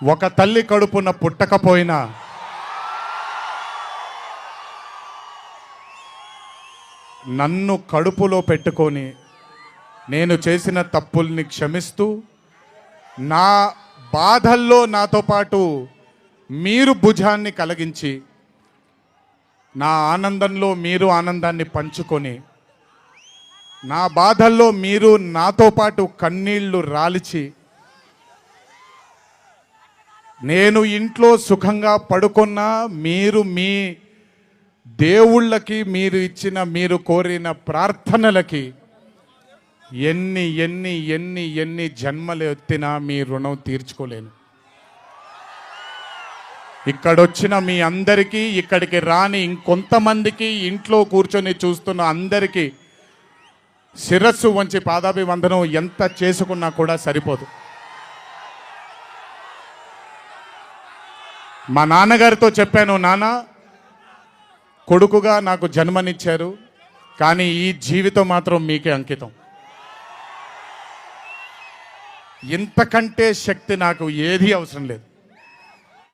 ఒక తల్లి కడుపున పుట్టకపోయినా నన్ను కడుపులో పెట్టుకొని నేను చేసిన తప్పుల్ని క్షమిస్తూ నా బాధల్లో నాతో పాటు మీరు భుజాన్ని కలిగించి నా ఆనందంలో మీరు ఆనందాన్ని పంచుకొని నా బాధల్లో మీరు నాతో పాటు కన్నీళ్లు రాల్చి నేను ఇంట్లో సుఖంగా పడుకున్నా మీరు మీ దేవుళ్ళకి మీరు ఇచ్చిన మీరు కోరిన ప్రార్థనలకి ఎన్ని ఎన్ని ఎన్ని ఎన్ని జన్మలు ఎత్తినా మీ రుణం తీర్చుకోలేను. ఇక్కడొచ్చిన మీ అందరికీ, ఇక్కడికి రాని ఇంకొంతమందికి, ఇంట్లో కూర్చొని చూస్తున్న అందరికీ శిరస్సు వంచి పాదాభివందనం ఎంత చేసుకున్నా కూడా సరిపోదు. మా నాన్నగారితో చెప్పాను, నాన్న కొడుకుగా నాకు జన్మనిచ్చారు, కానీ ఈ జీవితం మాత్రం మీకే అంకితం. ఇంతకంటే శక్తి నాకు ఏదీ అవసరం లేదు.